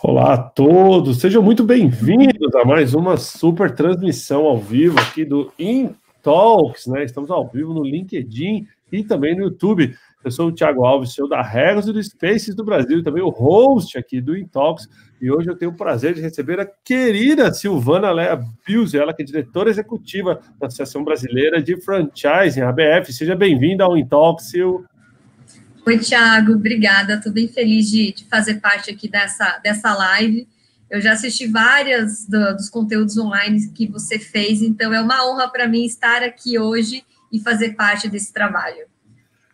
Olá a todos, sejam muito bem-vindos a mais uma super transmissão ao vivo aqui do InTalks, né? Estamos ao vivo no LinkedIn e também no YouTube. Eu sou o Thiago Alves, CEO da Regos e do Spaces do Brasil, e também o host aqui do InTalks. E hoje eu tenho o prazer de receber a querida Silvana Lea Bius, ela que é diretora executiva da Associação Brasileira de Franchising, a ABF. Seja bem-vinda ao InTalks, Sil. Oi, Thiago, obrigada. Estou bem feliz de fazer parte aqui dessa live. Eu já assisti várias dos conteúdos online que você fez, então é uma honra para mim estar aqui hoje e fazer parte desse trabalho.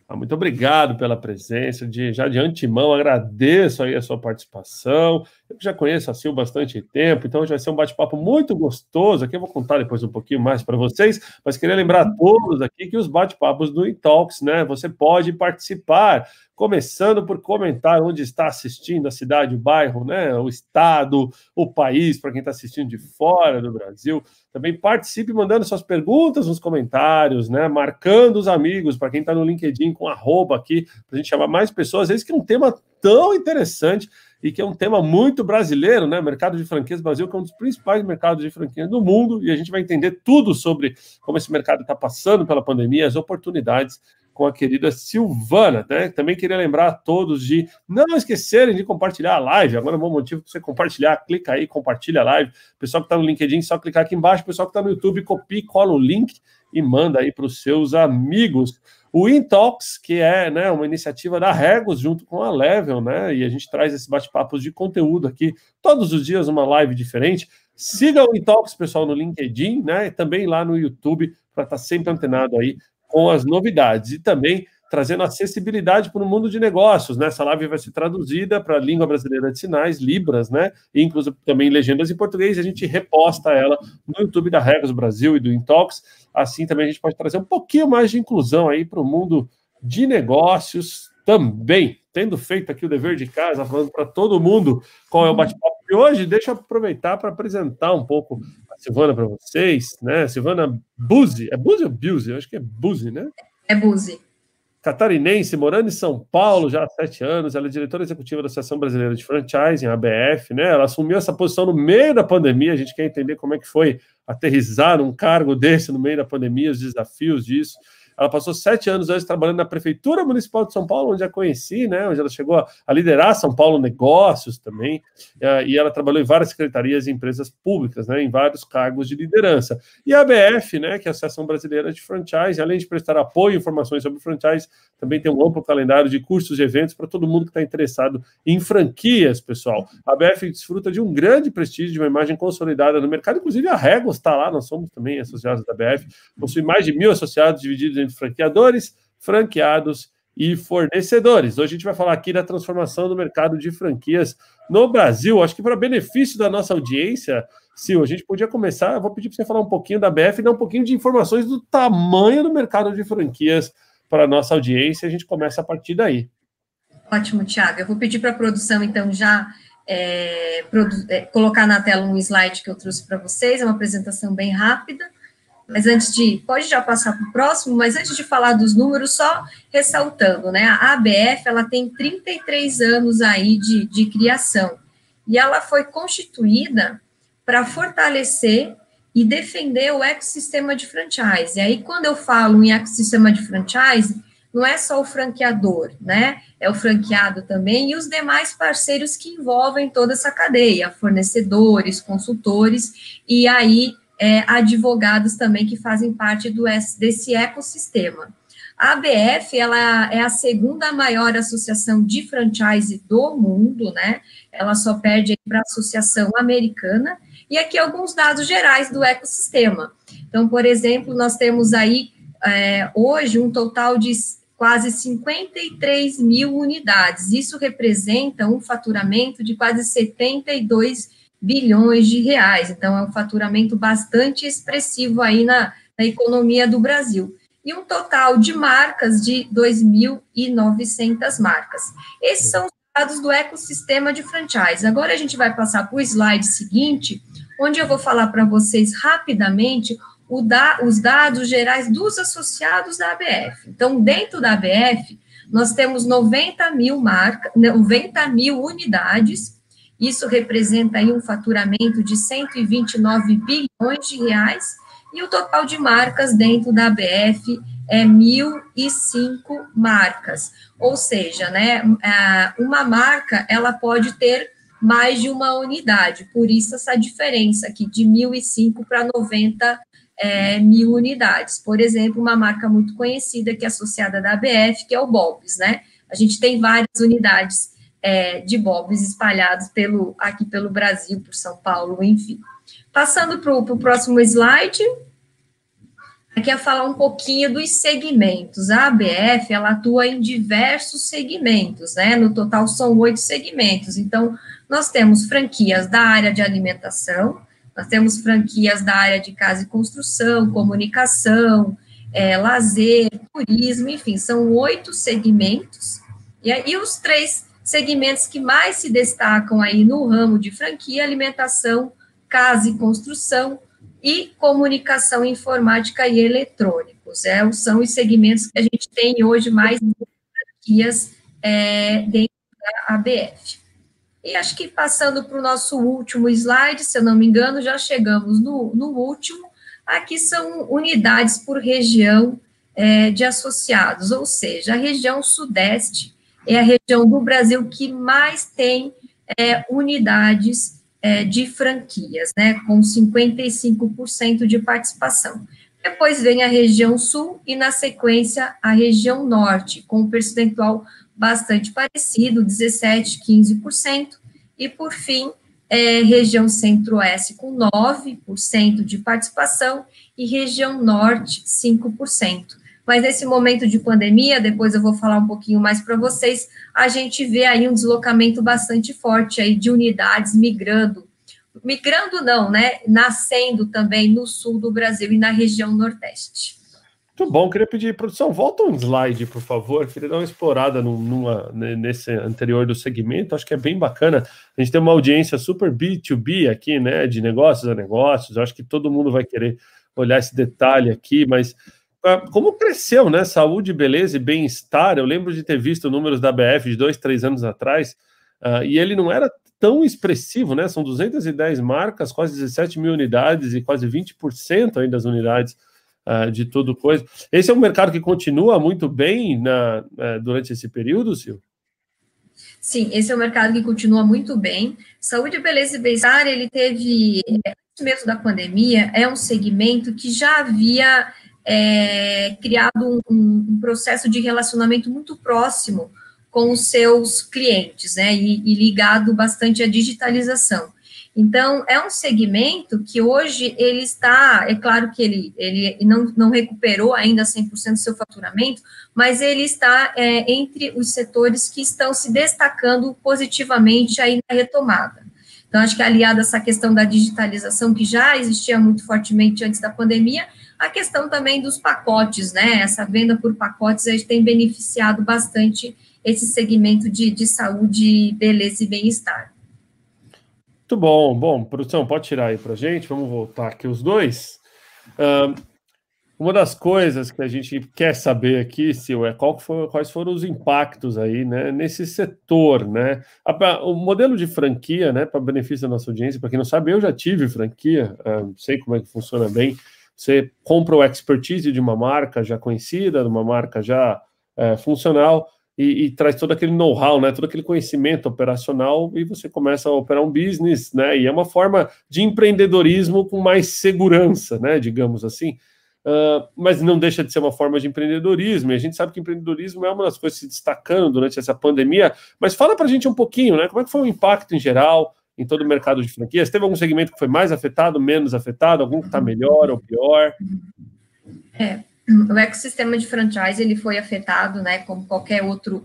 Muito obrigado pela presença, já de antemão agradeço aí a sua participação. Eu já conheço a Sil bastante tempo, então vai ser um bate-papo muito gostoso. Aqui eu vou contar depois um pouquinho mais para vocês, mas queria lembrar a todos aqui que os bate-papos do InTalks, né? Você pode participar, começando por comentar onde está assistindo, a cidade, o bairro, né? O estado, o país, para quem está assistindo de fora do Brasil. Também participe mandando suas perguntas nos comentários, né? Marcando os amigos, para quem está no LinkedIn, com arroba aqui, para a gente chamar mais pessoas. Às vezes que é um tema tão interessante e que é um tema muito brasileiro, né? Mercado de franquias Brasil, que é um dos principais mercados de franquias do mundo, e a gente vai entender tudo sobre como esse mercado está passando pela pandemia, as oportunidades com a querida Silvana, né? Também queria lembrar a todos de não esquecerem de compartilhar a live. Agora é um bom motivo para você compartilhar. Clica aí, compartilha a live. O pessoal que está no LinkedIn, só clicar aqui embaixo. O pessoal que está no YouTube, copia e cola o link e manda aí para os seus amigos. O InTalks, que é, né, uma iniciativa da Regos junto com a Level, né? E a gente traz esses bate-papos de conteúdo aqui todos os dias, uma live diferente. Siga o InTalks, pessoal, no LinkedIn, né? E também lá no YouTube, para estar sempre antenado aí com as novidades e também trazendo acessibilidade para o mundo de negócios, né? Essa live vai ser traduzida para a língua brasileira de sinais, Libras, né? E inclusive também legendas em português, e a gente reposta ela no YouTube da Regos Brasil e do InTalks. Assim também a gente pode trazer um pouquinho mais de inclusão aí para o mundo de negócios também. Tendo feito aqui o dever de casa, falando para todo mundo qual é o bate-papo de hoje, deixa eu aproveitar para apresentar um pouco a Silvana para vocês, né? Silvana Buzzi, é Buzzi ou Buzzi? Eu acho que é Buzzi, né? É Buzzi. Catarinense, morando em São Paulo já há 7 anos, ela é diretora executiva da Associação Brasileira de Franchising, ABF, né? Ela assumiu essa posição no meio da pandemia, a gente quer entender como é que foi aterrissar um cargo desse no meio da pandemia, os desafios disso. Ela passou 7 anos hoje trabalhando na Prefeitura Municipal de São Paulo, onde a conheci, né? Onde ela chegou a liderar São Paulo Negócios também, e ela trabalhou em várias secretarias e empresas públicas, né? Em vários cargos de liderança. E a ABF, né? Que é a Associação Brasileira de Franchise, além de prestar apoio e informações sobre franchise, também tem um amplo calendário de cursos e eventos para todo mundo que está interessado em franquias, pessoal. A ABF desfruta de um grande prestígio, de uma imagem consolidada no mercado, inclusive a Regos está lá, nós somos também associados da ABF, possui mais de 1.000 associados divididos entre franqueadores, franqueados e fornecedores. Hoje a gente vai falar aqui da transformação do mercado de franquias no Brasil. Acho que para benefício da nossa audiência, Sil, a gente podia começar, eu vou pedir para você falar um pouquinho da ABF e dar um pouquinho de informações do tamanho do mercado de franquias para a nossa audiência, a gente começa a partir daí. Ótimo, Thiago. Eu vou pedir para a produção, então, já colocar na tela um slide que eu trouxe para vocês, é uma apresentação bem rápida, mas pode já passar para o próximo, mas antes de falar dos números, só ressaltando, né, a ABF, ela tem 33 anos aí de criação, e ela foi constituída para fortalecer e defender o ecossistema de franchise. E aí, quando eu falo em ecossistema de franchise, não é só o franqueador, né? É o franqueado também e os demais parceiros que envolvem toda essa cadeia, fornecedores, consultores e aí advogados também que fazem parte desse ecossistema. A ABF, ela é a segunda maior associação de franchise do mundo, né? Ela só perde para a Associação Americana. E aqui alguns dados gerais do ecossistema. Então, por exemplo, nós temos aí, hoje, um total de quase 53 mil unidades. Isso representa um faturamento de quase 72 bilhões de reais. Então, é um faturamento bastante expressivo aí na economia do Brasil. E um total de marcas de 2.900 marcas. Esses são os dados do ecossistema de franchise. Agora, a gente vai passar para o slide seguinte, onde eu vou falar para vocês rapidamente os dados gerais dos associados da ABF. Então, dentro da ABF, nós temos 90 mil unidades, isso representa aí um faturamento de 129 bilhões de reais, e o total de marcas dentro da ABF é 1.005 marcas, ou seja, né, uma marca, ela pode ter mais de uma unidade, por isso essa diferença aqui de 1.005 para 90 mil unidades. Por exemplo, uma marca muito conhecida que é associada da ABF, que é o Bob's, né? A gente tem várias unidades de Bob's espalhados aqui pelo Brasil, por São Paulo, enfim. Passando para o próximo slide, aqui é falar um pouquinho dos segmentos. A ABF, ela atua em diversos segmentos, né? No total são 8 segmentos. Então, nós temos franquias da área de alimentação, nós temos franquias da área de casa e construção, comunicação, lazer, turismo, enfim, são 8 segmentos. E os 3 segmentos que mais se destacam aí no ramo de franquia, alimentação, casa e construção e comunicação, informática e eletrônicos. São os segmentos que a gente tem hoje mais franquias dentro da ABF. E acho que passando para o nosso último slide, se eu não me engano, já chegamos no último. Aqui são unidades por região de associados, ou seja, a região sudeste é a região do Brasil que mais tem unidades de franquias, né, com 55% de participação. Depois vem a região sul e, na sequência, a região norte, com um percentual bastante parecido, 17%, 15%, e, por fim, região centro-oeste com 9% de participação e região norte, 5%. Mas nesse momento de pandemia, depois eu vou falar um pouquinho mais para vocês, a gente vê aí um deslocamento bastante forte aí de unidades migrando não, né, nascendo também no sul do Brasil e na região nordeste. Muito bom, queria pedir, produção, volta um slide, por favor, queria dar uma explorada nesse anterior do segmento, acho que é bem bacana, a gente tem uma audiência super B2B aqui, né, de negócios a negócios, acho que todo mundo vai querer olhar esse detalhe aqui, mas como cresceu, né, saúde, beleza e bem-estar, eu lembro de ter visto números da BF de 2, 3 anos atrás, e ele não era tão expressivo, né, são 210 marcas, quase 17 mil unidades e quase 20% aí das unidades de tudo coisa. Esse é um mercado que continua muito bem durante esse período, Sil? Sim, esse é um mercado que continua muito bem. Saúde, beleza e bem-estar, ele teve, antes mesmo da pandemia, é um segmento que já havia criado um processo de relacionamento muito próximo com os seus clientes, né, e ligado bastante à digitalização. Então, é um segmento que hoje ele está, é claro que ele não recuperou ainda 100% do seu faturamento, mas ele está entre os setores que estão se destacando positivamente aí na retomada. Então, acho que aliado a essa questão da digitalização, que já existia muito fortemente antes da pandemia, a questão também dos pacotes, né, essa venda por pacotes, a gente tem beneficiado bastante esse segmento de saúde, beleza e bem-estar. Muito bom. Bom, produção, pode tirar aí para a gente, vamos voltar aqui os dois. Uma das coisas que a gente quer saber aqui, Sil, é quais foram os impactos aí, né, nesse setor, né? O modelo de franquia, né, para benefício da nossa audiência, para quem não sabe, eu já tive franquia, sei como é que funciona bem. Você compra o expertise de uma marca já conhecida, de uma marca já funcional, e traz todo aquele know-how, né, todo aquele conhecimento operacional, e você começa a operar um business, né, e é uma forma de empreendedorismo com mais segurança, né, digamos assim. Mas não deixa de ser uma forma de empreendedorismo, e a gente sabe que empreendedorismo é uma das coisas se destacando durante essa pandemia, mas fala para a gente um pouquinho, né, como é que foi o impacto em geral em todo o mercado de franquias? Teve algum segmento que foi mais afetado, menos afetado, algum que está melhor ou pior? O ecossistema de franchise, ele foi afetado, né, como qualquer outro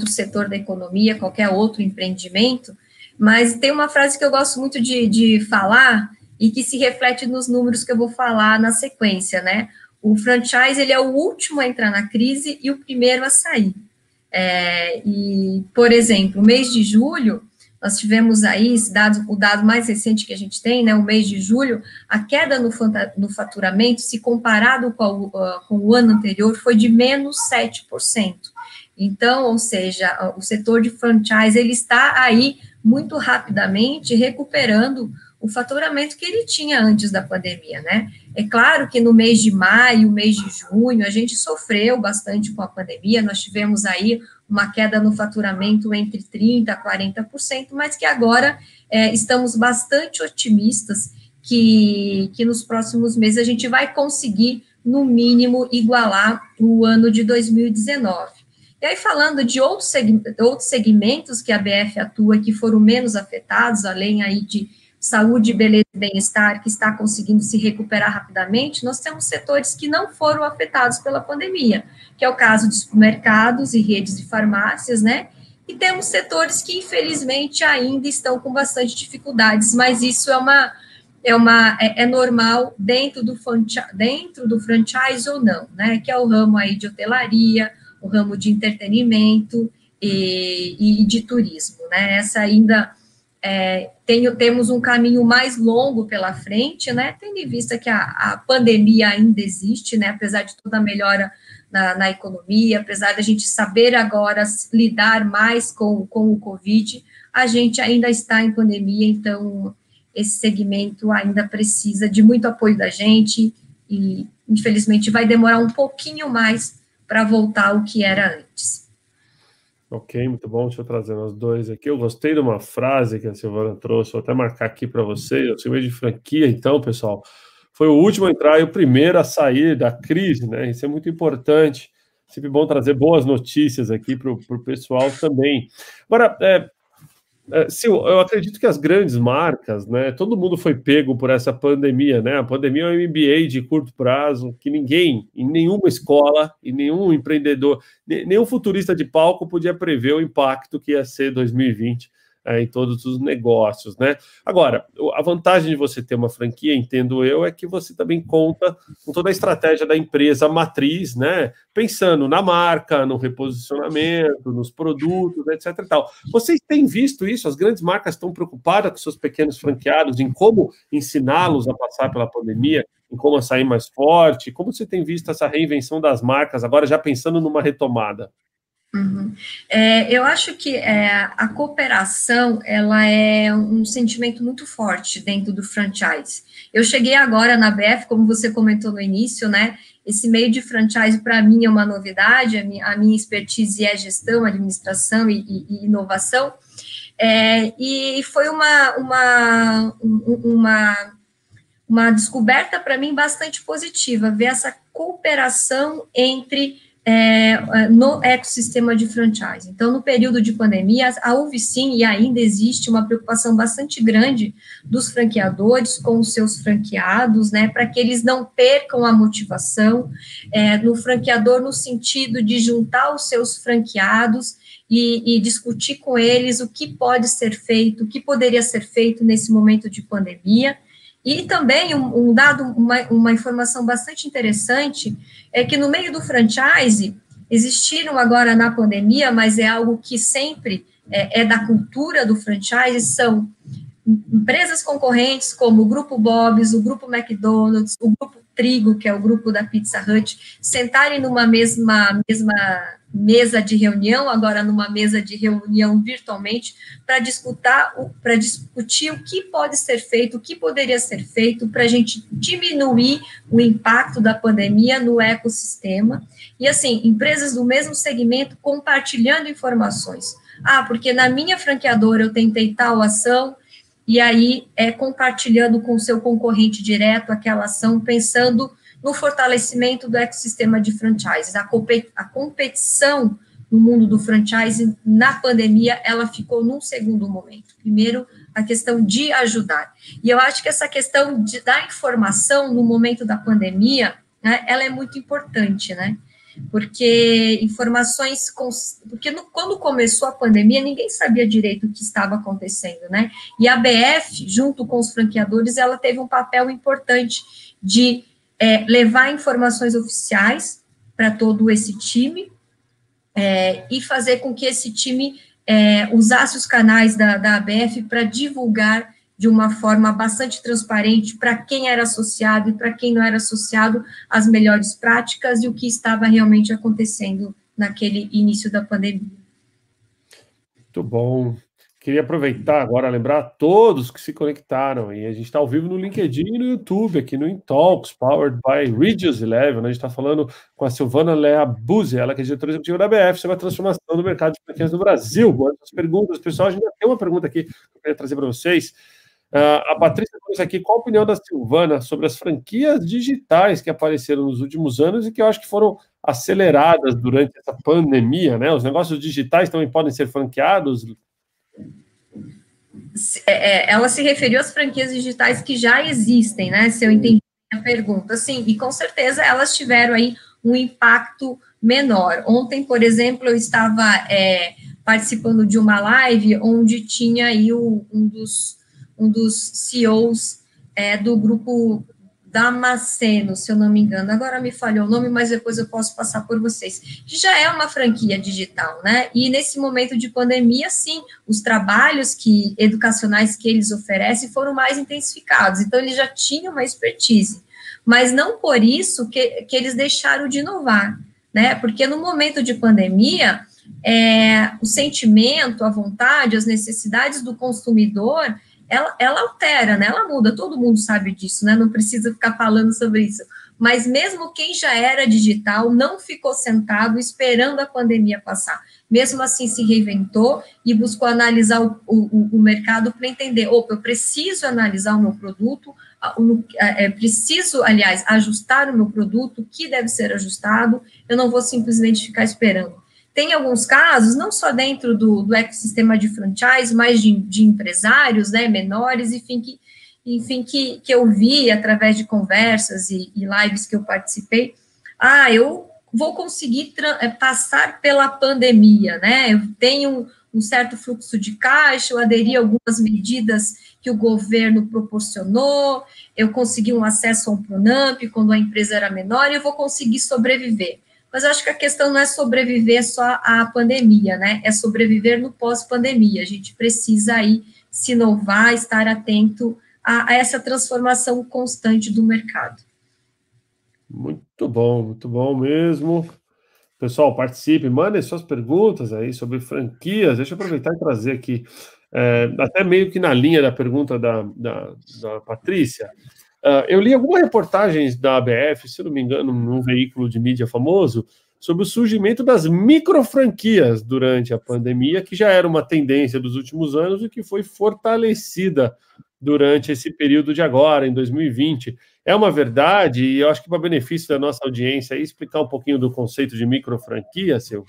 setor da economia, qualquer outro empreendimento, mas tem uma frase que eu gosto muito de falar, e que se reflete nos números que eu vou falar na sequência, né? O franchise, ele é o último a entrar na crise e o primeiro a sair. E, por exemplo, o mês de julho, nós tivemos aí o dado mais recente que a gente tem, né, o mês de julho, a queda no faturamento, se comparado com o ano anterior, foi de menos 7%. Então, ou seja, o setor de franchise, ele está aí muito rapidamente recuperando o faturamento que ele tinha antes da pandemia, né? É claro que no mês de maio, mês de junho, a gente sofreu bastante com a pandemia, nós tivemos aí uma queda no faturamento entre 30% a 40%, mas que agora estamos bastante otimistas que nos próximos meses a gente vai conseguir, no mínimo, igualar o ano de 2019. E aí, falando de outros segmentos que a BF atua, que foram menos afetados, além aí de saúde, beleza e bem-estar, que está conseguindo se recuperar rapidamente, nós temos setores que não foram afetados pela pandemia, que é o caso de supermercados e redes de farmácias, né? E temos setores que, infelizmente, ainda estão com bastante dificuldades, mas isso é normal dentro do franchise ou não, né? Que é o ramo aí de hotelaria, o ramo de entretenimento e de turismo, né? Essa ainda temos um caminho mais longo pela frente, né? Tendo em vista que a pandemia ainda existe, né? Apesar de toda a melhora na economia, apesar da gente saber agora lidar mais com o Covid, a gente ainda está em pandemia, então esse segmento ainda precisa de muito apoio da gente e, infelizmente, vai demorar um pouquinho mais para voltar ao que era antes. Ok, muito bom. Deixa eu trazer os dois aqui. Eu gostei de uma frase que a Silvana trouxe, vou até marcar aqui para vocês. O segmento de franquia, então, pessoal, foi o último a entrar e o primeiro a sair da crise, né? Isso é muito importante. Sempre bom trazer boas notícias aqui para o pessoal também. Agora, Sil, eu acredito que as grandes marcas, né? Todo mundo foi pego por essa pandemia, né? A pandemia é um MBA de curto prazo que ninguém, em nenhuma escola, e nenhum empreendedor, nenhum futurista de palco podia prever o impacto que ia ser 2020 em todos os negócios, né? Agora, a vantagem de você ter uma franquia, entendo eu, é que você também conta com toda a estratégia da empresa matriz, né? Pensando na marca, no reposicionamento, nos produtos, etc. e tal. Vocês têm visto isso? As grandes marcas estão preocupadas com seus pequenos franqueados, em como ensiná-los a passar pela pandemia, em como sair mais forte? Como você tem visto essa reinvenção das marcas, agora já pensando numa retomada? Uhum. Eu acho que a cooperação, ela é um sentimento muito forte dentro do franchise. Eu cheguei agora na BF, como você comentou no início, né? Esse meio de franchise, para mim, é uma novidade, a minha expertise é gestão, administração e inovação, e foi uma descoberta para mim bastante positiva, ver essa cooperação no ecossistema de franchise. Então, no período de pandemia, houve sim e ainda existe uma preocupação bastante grande dos franqueadores com os seus franqueados, né, para que eles não percam a motivação, no franqueador no sentido de juntar os seus franqueados e discutir com eles o que pode ser feito, o que poderia ser feito nesse momento de pandemia. E também uma informação bastante interessante é que no meio do franchise existiram agora na pandemia, mas é algo que sempre é da cultura do franchise, são empresas concorrentes como o Grupo Bob's, o Grupo McDonald's, o Grupo Trigo, que é o grupo da Pizza Hut, sentarem numa mesma mesa de reunião, agora numa mesa de reunião virtualmente, para discutir o que pode ser feito, o que poderia ser feito para a gente diminuir o impacto da pandemia no ecossistema. E, assim, empresas do mesmo segmento compartilhando informações. Porque na minha franqueadora eu tentei tal ação, e aí compartilhando com o seu concorrente direto aquela ação, pensando no fortalecimento do ecossistema de franchises. A competição no mundo do franchise, na pandemia, ela ficou num segundo momento. Primeiro, a questão de ajudar. E eu acho que essa questão da informação no momento da pandemia, né, ela é muito importante, né? Porque quando começou a pandemia, ninguém sabia direito o que estava acontecendo, né? E a BF, junto com os franqueadores, ela teve um papel importante de levar informações oficiais para todo esse time e fazer com que esse time usasse os canais da ABF para divulgar de uma forma bastante transparente para quem era associado e para quem não era associado as melhores práticas e o que estava realmente acontecendo naquele início da pandemia. Muito bom. Queria aproveitar agora, lembrar a todos que se conectaram, e a gente está ao vivo no LinkedIn e no YouTube, aqui no InTalks, powered by Regius 11, né? A gente está falando com a Silvana Lea Buzzi, ela que é diretora executiva da BF, sobre a transformação do mercado de franquias no Brasil. Boas perguntas, pessoal. A gente já tem uma pergunta aqui que eu queria trazer para vocês. A Patrícia trouxe aqui, qual a opinião da Silvana sobre as franquias digitais que apareceram nos últimos anos e que eu acho que foram aceleradas durante essa pandemia, né? Os negócios digitais também podem ser franqueados? Ela se referiu às franquias digitais que já existem, né? Se eu entendi a pergunta. Sim, e com certeza elas tiveram aí um impacto menor. Ontem, por exemplo, eu estava participando de uma live onde tinha aí um dos CEOs do grupo Damasceno, se eu não me engano, agora me falhou o nome, mas depois eu posso passar por vocês, que já é uma franquia digital, né, e nesse momento de pandemia, sim, os trabalhos educacionais que eles oferecem foram mais intensificados, então eles já tinham uma expertise, mas não por isso que eles deixaram de inovar, né, porque no momento de pandemia, o sentimento, a vontade, as necessidades do consumidor, ela altera, né? Ela muda, todo mundo sabe disso, né? Não precisa ficar falando sobre isso. Mas mesmo quem já era digital não ficou sentado esperando a pandemia passar. Mesmo assim, se reinventou e buscou analisar o mercado para entender, eu preciso analisar o meu produto, preciso, aliás, ajustar o meu produto, o que deve ser ajustado, eu não vou simplesmente ficar esperando. Tem alguns casos, não só dentro do ecossistema de franchise, mas de empresários, né, menores, enfim, que eu vi através de conversas e lives que eu participei, eu vou conseguir passar pela pandemia, né, eu tenho um certo fluxo de caixa, eu aderi a algumas medidas que o governo proporcionou, eu consegui um acesso a um Pronamp quando a empresa era menor e eu vou conseguir sobreviver. Mas eu acho que a questão não é sobreviver só à pandemia, né? É sobreviver no pós-pandemia. A gente precisa aí se inovar, estar atento a essa transformação constante do mercado. Muito bom mesmo. Pessoal, participe, mandem suas perguntas aí sobre franquias. Deixa eu aproveitar e trazer aqui, até meio que na linha da pergunta da Patrícia. Eu li algumas reportagens da ABF, se não me engano, num veículo de mídia famoso, sobre o surgimento das microfranquias durante a pandemia, que já era uma tendência dos últimos anos e que foi fortalecida durante esse período de agora, em 2020. É uma verdade, e eu acho que para benefício da nossa audiência, aí, explicar um pouquinho do conceito de microfranquia, Sil.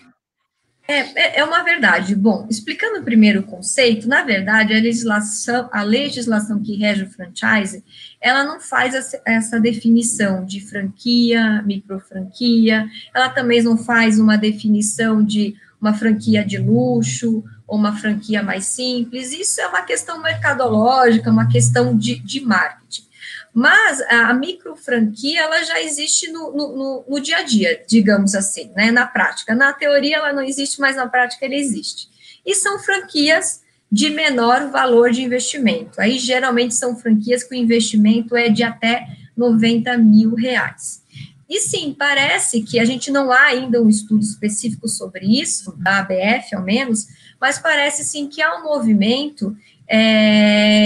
É uma verdade. Bom, explicando primeiro o conceito, na verdade, a legislação que rege o franchise, ela não faz essa definição de franquia, microfranquia, ela também não faz uma definição de uma franquia de luxo ou uma franquia mais simples. Isso é uma questão mercadológica, uma questão de marketing. Mas a microfranquia, ela já existe no dia a dia, digamos assim, né, na prática. Na teoria, ela não existe, mas na prática, ela existe. E são franquias de menor valor de investimento. Aí, geralmente, são franquias que o investimento é de até R$90 mil. E sim, parece que a gente não há ainda um estudo específico sobre isso, da ABF, ao menos, mas parece sim que há um movimento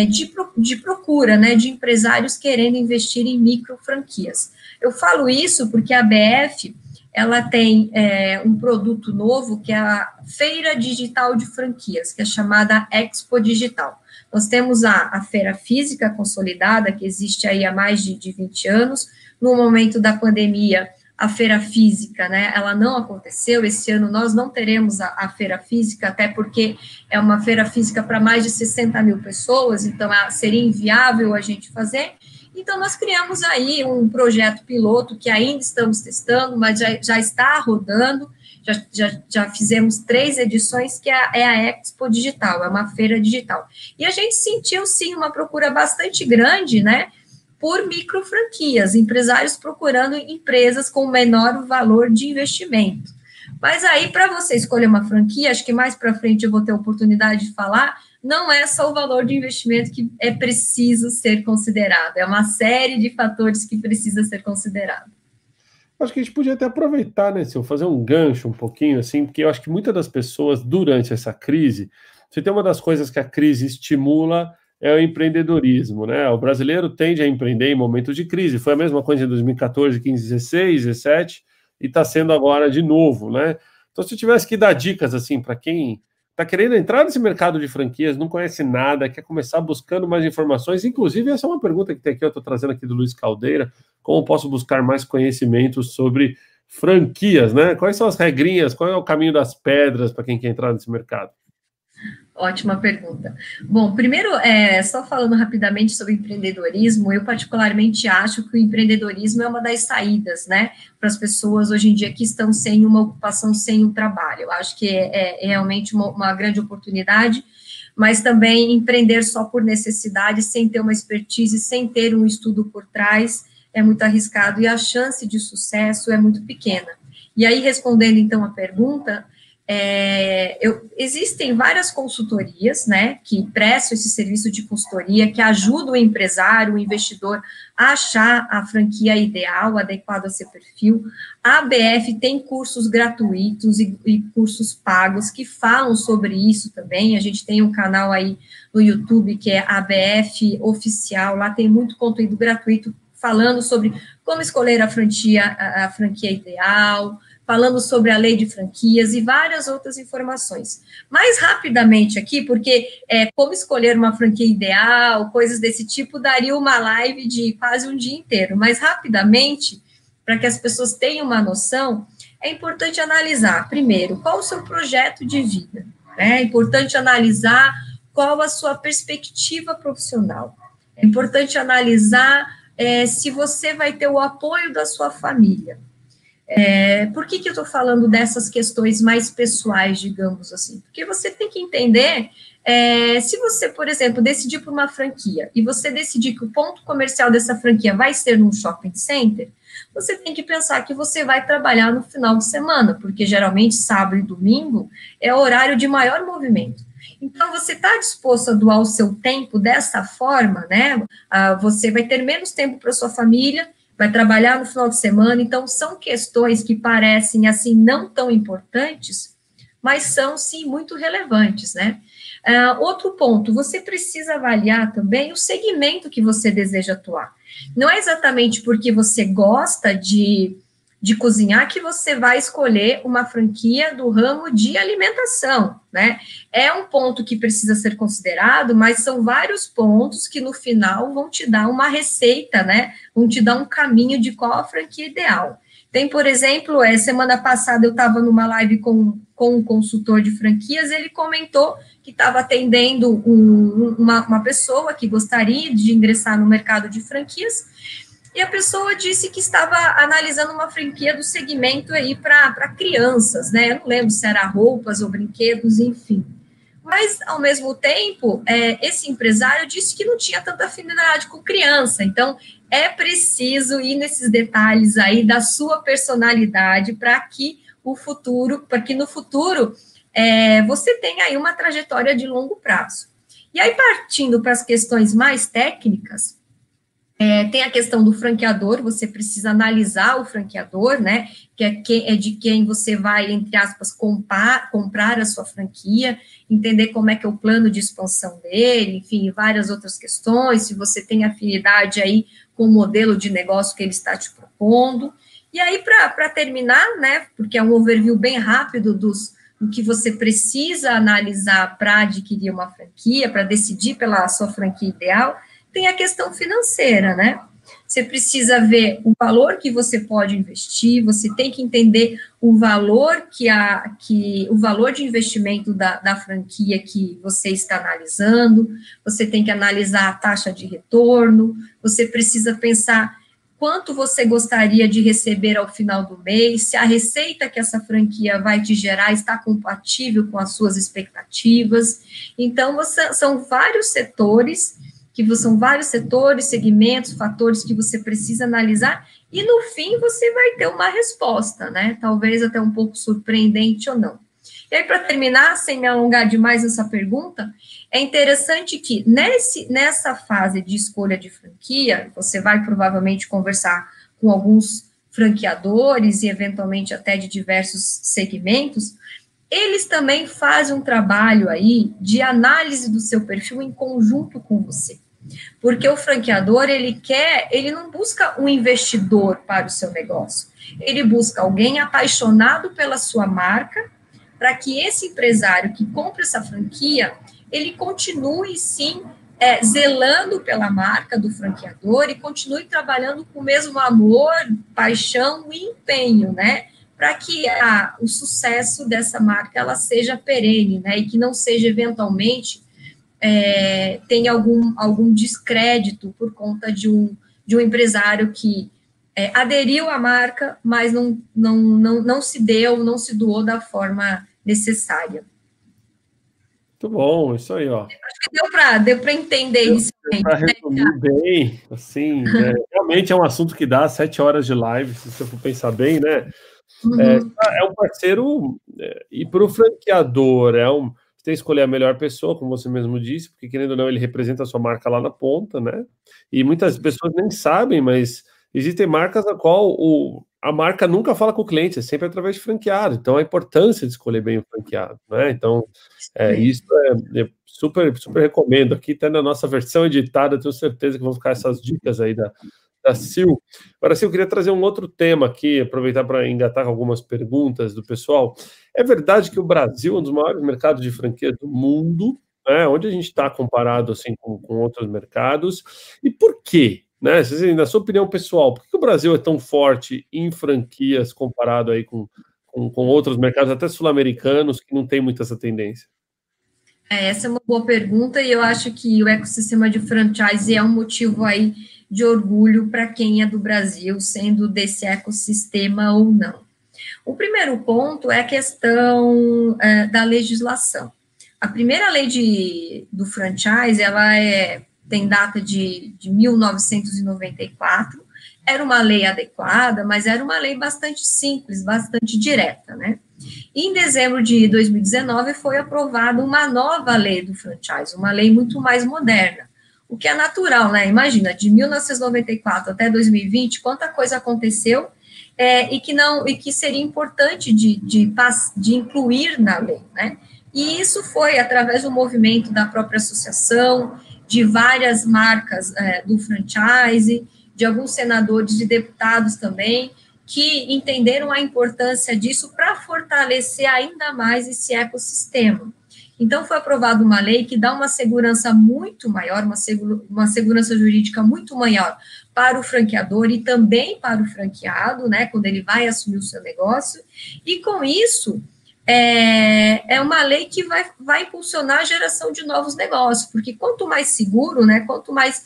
de procura, né, de empresários querendo investir em micro franquias. Eu falo isso porque a ABF, ela tem um produto novo, que é a Feira Digital de Franquias, que é chamada Expo Digital. Nós temos a feira física consolidada, que existe aí há mais de 20 anos. No momento da pandemia, a feira física, né, ela não aconteceu. Esse ano nós não teremos a feira física, até porque é uma feira física para mais de 60 mil pessoas, então seria inviável a gente fazer. Então, nós criamos aí um projeto piloto que ainda estamos testando, mas já está rodando, já fizemos 3 edições, que é a Expo Digital, é uma feira digital. E a gente sentiu, sim, uma procura bastante grande, né, por micro franquias, empresários procurando empresas com menor valor de investimento. Mas aí, para você escolher uma franquia, acho que mais para frente eu vou ter a oportunidade de falar, não é só o valor de investimento que é preciso ser considerado, é uma série de fatores que precisa ser considerado. Acho que a gente podia até aproveitar, né, Sil, fazer um gancho um pouquinho, assim, porque eu acho que muitas das pessoas, durante essa crise, se tem uma das coisas que a crise estimula, é o empreendedorismo, né? O brasileiro tende a empreender em momentos de crise. Foi a mesma coisa em 2014, 15, 16, 17, e está sendo agora de novo, né? Então, se eu tivesse que dar dicas, assim, para quem está querendo entrar nesse mercado de franquias, não conhece nada, quer começar buscando mais informações, inclusive, essa é uma pergunta que tem aqui, eu estou trazendo aqui do Luiz Caldeira, como posso buscar mais conhecimentos sobre franquias, né? Quais são as regrinhas, qual é o caminho das pedras para quem quer entrar nesse mercado? Ótima pergunta. Bom, primeiro, só falando rapidamente sobre empreendedorismo, eu particularmente acho que o empreendedorismo é uma das saídas, né, para as pessoas hoje em dia que estão sem uma ocupação, sem um trabalho. Eu acho que é realmente uma grande oportunidade, mas também empreender só por necessidade, sem ter uma expertise, sem ter um estudo por trás, é muito arriscado e a chance de sucesso é muito pequena. E aí, respondendo então a pergunta, existem várias consultorias, né, que prestam esse serviço de consultoria, que ajudam o empresário, o investidor, a achar a franquia ideal, adequada ao seu perfil. A ABF tem cursos gratuitos e cursos pagos que falam sobre isso também. A gente tem um canal aí no YouTube, que é ABF Oficial, lá tem muito conteúdo gratuito falando sobre como escolher a franquia ideal, falando sobre a lei de franquias e várias outras informações. Mais rapidamente aqui, porque como escolher uma franquia ideal, coisas desse tipo, daria uma live de quase um dia inteiro. Mas rapidamente, para que as pessoas tenham uma noção, é importante analisar, primeiro, qual o seu projeto de vida, né? É importante analisar qual a sua perspectiva profissional. É importante analisar se você vai ter o apoio da sua família. Por que eu estou falando dessas questões mais pessoais, digamos assim? Porque você tem que entender, se você, por exemplo, decidir por uma franquia, e você decidir que o ponto comercial dessa franquia vai ser num shopping center, você tem que pensar que você vai trabalhar no final de semana, porque geralmente sábado e domingo é o horário de maior movimento. Então, você está disposto a doar o seu tempo dessa forma, né? Você vai ter menos tempo para sua família, vai trabalhar no final de semana, então são questões que parecem, assim, não tão importantes, mas são, sim, muito relevantes, né? Outro ponto, você precisa avaliar também o segmento que você deseja atuar. Não é exatamente porque você gosta de cozinhar que você vai escolher uma franquia do ramo de alimentação, né? É um ponto que precisa ser considerado, mas são vários pontos que no final vão te dar uma receita, né? Vão te dar um caminho de qual a franquia ideal. Tem, por exemplo, semana passada eu estava numa live com um consultor de franquias, ele comentou que estava atendendo uma pessoa que gostaria de ingressar no mercado de franquias, e a pessoa disse que estava analisando uma franquia do segmento aí para crianças, né? Eu não lembro se era roupas ou brinquedos, enfim. Mas, ao mesmo tempo, esse empresário disse que não tinha tanta afinidade com criança. Então, é preciso ir nesses detalhes aí da sua personalidade para que no futuro você tenha aí uma trajetória de longo prazo. E aí, partindo para as questões mais técnicas, tem a questão do franqueador, você precisa analisar o franqueador, né, que é de quem você vai, entre aspas, comprar a sua franquia, entender como é que é o plano de expansão dele, enfim, várias outras questões, se você tem afinidade aí com o modelo de negócio que ele está te propondo. E aí, para terminar, né, porque é um overview bem rápido do que você precisa analisar para adquirir uma franquia, para decidir pela sua franquia ideal, tem a questão financeira, né? Você precisa ver o valor que você pode investir, você tem que entender o valor o valor de investimento da franquia que você está analisando, você tem que analisar a taxa de retorno, você precisa pensar quanto você gostaria de receber ao final do mês, se a receita que essa franquia vai te gerar está compatível com as suas expectativas. Então, são vários setores, segmentos, fatores que você precisa analisar, e no fim você vai ter uma resposta, né? Talvez até um pouco surpreendente ou não. E aí, para terminar, sem me alongar demais nessa pergunta, é interessante que nessa fase de escolha de franquia, você vai provavelmente conversar com alguns franqueadores e eventualmente até de diversos segmentos, eles também fazem um trabalho aí de análise do seu perfil em conjunto com você. Porque o franqueador, ele não busca um investidor para o seu negócio, ele busca alguém apaixonado pela sua marca, para que esse empresário que compra essa franquia, ele continue, sim, zelando pela marca do franqueador e continue trabalhando com o mesmo amor, paixão e empenho, né? Para que o sucesso dessa marca ela seja perene, né? E que não seja, eventualmente, tenha algum descrédito por conta de um empresário que aderiu à marca, mas não se doou da forma necessária. Muito bom, isso aí, ó. Acho que deu para entender isso. Para resumir bem, assim, realmente é um assunto que dá 7 horas de live, se você for pensar bem, né? É um parceiro, e para o franqueador, você tem que escolher a melhor pessoa, como você mesmo disse, porque, querendo ou não, ele representa a sua marca lá na ponta, né? E muitas pessoas nem sabem, mas existem marcas na qual a marca nunca fala com o cliente, é sempre através de franqueado. Então, a importância de escolher bem o franqueado, né? Então, isso eu super, super recomendo. Aqui está na nossa versão editada, tenho certeza que vão ficar essas dicas aí da Sil. Agora, Sil, eu queria trazer um outro tema aqui, aproveitar para engatar com algumas perguntas do pessoal. É verdade que o Brasil é um dos maiores mercados de franquias do mundo, né? Onde a gente está comparado assim, com outros mercados? E por quê? Né? Na sua opinião pessoal, por que o Brasil é tão forte em franquias comparado aí com outros mercados, até sul-americanos, que não tem muito essa tendência? Essa é uma boa pergunta, e eu acho que o ecossistema de franchise é um motivo aí de orgulho para quem é do Brasil, sendo desse ecossistema ou não. O primeiro ponto é a questão da legislação. A primeira lei do franchise, ela tem data de 1994, era uma lei adequada, mas era uma lei bastante simples, bastante direta, né? E em dezembro de 2019 foi aprovada uma nova lei do franchise, uma lei muito mais moderna, o que é natural, né? Imagina, de 1994 até 2020, quanta coisa aconteceu e que seria importante de incluir na lei, né? E isso foi através do movimento da própria associação, de várias marcas do franchise, de alguns senadores e deputados também, que entenderam a importância disso para fortalecer ainda mais esse ecossistema. Então, foi aprovada uma lei que dá uma segurança muito maior, uma segurança jurídica muito maior para o franqueador e também para o franqueado, né, quando ele vai assumir o seu negócio, e com isso, é uma lei que vai impulsionar a geração de novos negócios, porque quanto mais seguro, né, quanto mais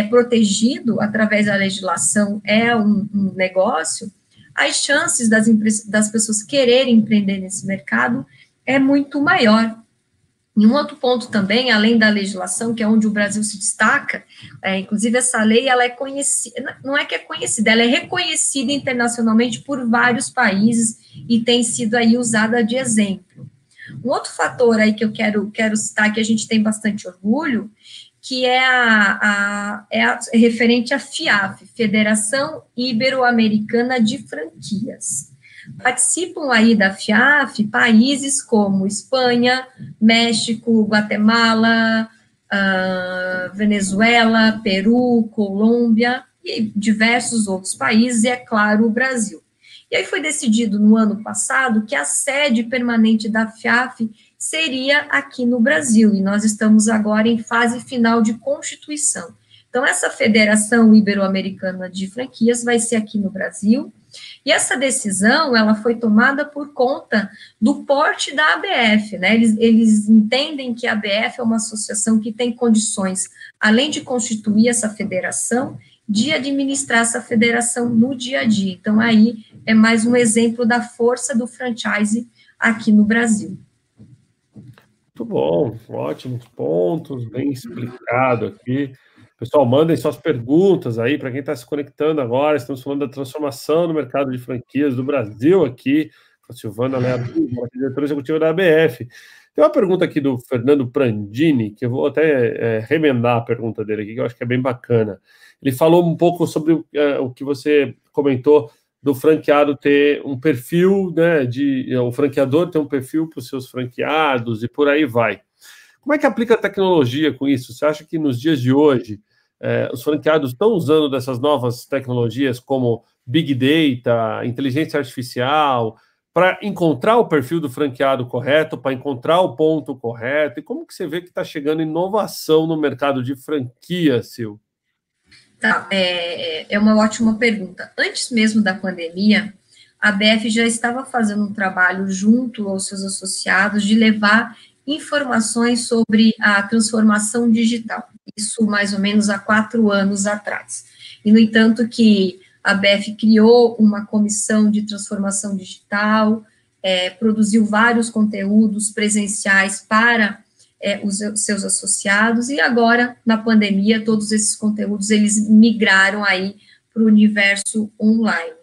protegido através da legislação um negócio, as chances das pessoas quererem empreender nesse mercado é muito maior. E um outro ponto também, além da legislação, que é onde o Brasil se destaca, inclusive essa lei, ela é conhecida, não é que é conhecida, ela é reconhecida internacionalmente por vários países e tem sido aí usada de exemplo. Um outro fator aí que eu quero citar, que a gente tem bastante orgulho, que é referente à FIAF, Federação Ibero-Americana de Franquias. Participam aí da FIAF países como Espanha, México, Guatemala, Venezuela, Peru, Colômbia e diversos outros países, e, é claro, o Brasil. E aí foi decidido no ano passado que a sede permanente da FIAF seria aqui no Brasil, e nós estamos agora em fase final de constituição. Então, essa Federação Ibero-Americana de Franquias vai ser aqui no Brasil, e essa decisão, ela foi tomada por conta do porte da ABF, né? Eles entendem que a ABF é uma associação que tem condições, além de constituir essa federação, de administrar essa federação no dia a dia. Então, aí é mais um exemplo da força do franchise aqui no Brasil. Muito bom, ótimos pontos, bem explicado aqui. Pessoal, mandem suas perguntas aí para quem está se conectando agora. Estamos falando da transformação no mercado de franquias do Brasil aqui, com a Silvana Leal, diretora executiva da ABF. Tem uma pergunta aqui do Fernando Prandini, que eu vou até remendar a pergunta dele aqui, que eu acho que é bem bacana. Ele falou um pouco sobre o que você comentou do franqueado ter um perfil, né, o franqueador ter um perfil para os seus franqueados e por aí vai. Como é que aplica a tecnologia com isso? Você acha que nos dias de hoje os franqueados estão usando dessas novas tecnologias como Big Data, inteligência artificial, para encontrar o perfil do franqueado correto, para encontrar o ponto correto? E como que você vê que está chegando inovação no mercado de franquia, Sil? Tá, é uma ótima pergunta. Antes mesmo da pandemia, a ABF já estava fazendo um trabalho junto aos seus associados de levar informações sobre a transformação digital, isso mais ou menos há 4 anos atrás. E, no entanto, que a ABF criou uma comissão de transformação digital, produziu vários conteúdos presenciais para os seus associados, e agora, na pandemia, todos esses conteúdos, eles migraram aí para o universo online.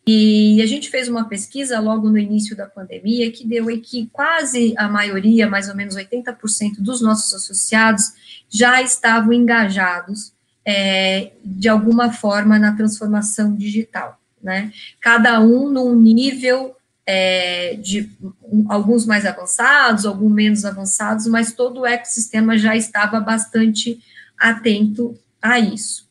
E a gente fez uma pesquisa logo no início da pandemia que deu aí que quase a maioria, mais ou menos 80% dos nossos associados já estavam engajados de alguma forma na transformação digital, né? Cada um num nível de alguns mais avançados, alguns menos avançados, mas todo o ecossistema já estava bastante atento a isso.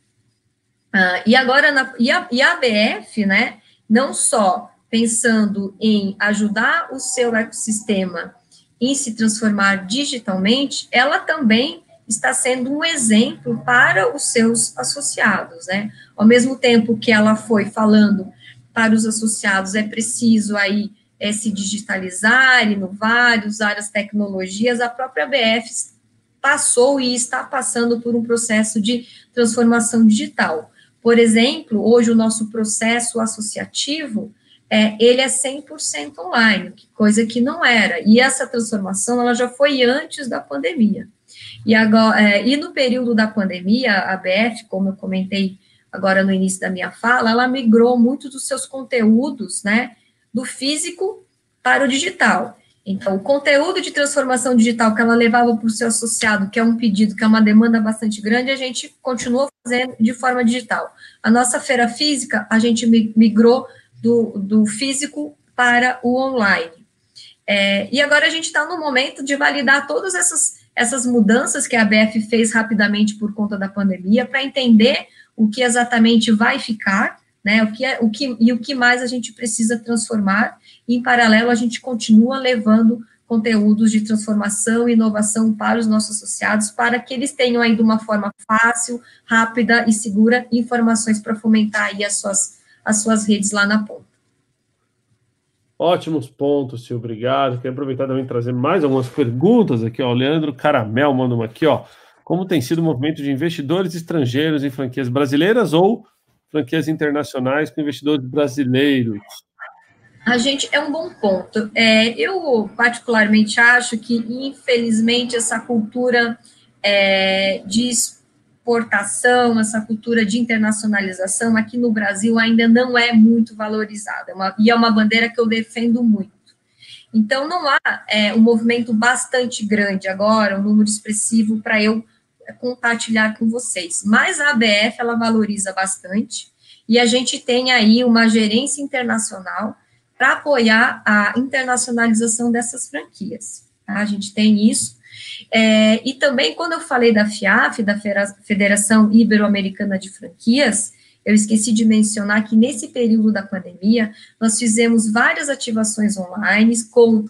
E agora, a ABF, né, não só pensando em ajudar o seu ecossistema em se transformar digitalmente, ela também está sendo um exemplo para os seus associados, né? Ao mesmo tempo que ela foi falando para os associados, é preciso aí se digitalizar, inovar, usar as tecnologias, a própria ABF passou e está passando por um processo de transformação digital. Por exemplo, hoje o nosso processo associativo, ele é 100% online, coisa que não era. E essa transformação, ela já foi antes da pandemia. E, agora, e no período da pandemia, a ABF, como eu comentei agora no início da minha fala, ela migrou muito dos seus conteúdos, né, do físico para o digital. Então, o conteúdo de transformação digital que ela levava para o seu associado, que é um pedido, que é uma demanda bastante grande, a gente continuou fazendo de forma digital. A nossa feira física, a gente migrou do físico para o online. E agora a gente está no momento de validar todas essas mudanças que a ABF fez rapidamente por conta da pandemia, para entender o que exatamente vai ficar, né, o que mais a gente precisa transformar. E, em paralelo, a gente continua levando conteúdos de transformação e inovação para os nossos associados, para que eles tenham aí de uma forma fácil, rápida e segura informações para fomentar aí as suas redes lá na ponta. Ótimos pontos, Sil, obrigado. Quero aproveitar também e trazer mais algumas perguntas aqui, ó. O Leandro Caramel manda uma aqui, ó. Como tem sido o movimento de investidores estrangeiros em franquias brasileiras ou franquias internacionais com investidores brasileiros? É um bom ponto. Eu particularmente acho que, infelizmente, essa cultura de exportação, essa cultura de internacionalização aqui no Brasil ainda não é muito valorizada, e é uma bandeira que eu defendo muito. Então, não há um movimento bastante grande agora, um número expressivo para eu compartilhar com vocês. Mas a ABF, ela valoriza bastante, e a gente tem aí uma gerência internacional para apoiar a internacionalização dessas franquias. Tá? A gente tem isso. E também, quando eu falei da FIAF, da Federação Ibero-Americana de Franquias, eu esqueci de mencionar que, nesse período da pandemia, nós fizemos várias ativações online com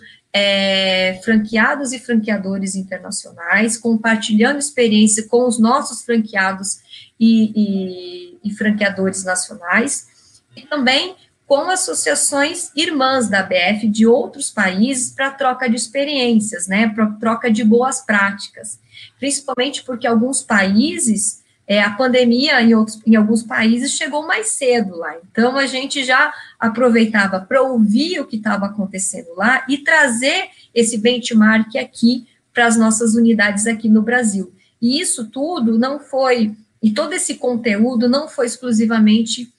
franqueados e franqueadores internacionais, compartilhando experiência com os nossos franqueados e franqueadores nacionais, e também com associações irmãs da ABF de outros países para troca de experiências, né, para troca de boas práticas, principalmente porque alguns países, a pandemia em alguns países chegou mais cedo lá, então a gente já aproveitava para ouvir o que estava acontecendo lá e trazer esse benchmark aqui para as nossas unidades aqui no Brasil. E isso tudo não foi, e todo esse conteúdo não foi exclusivamente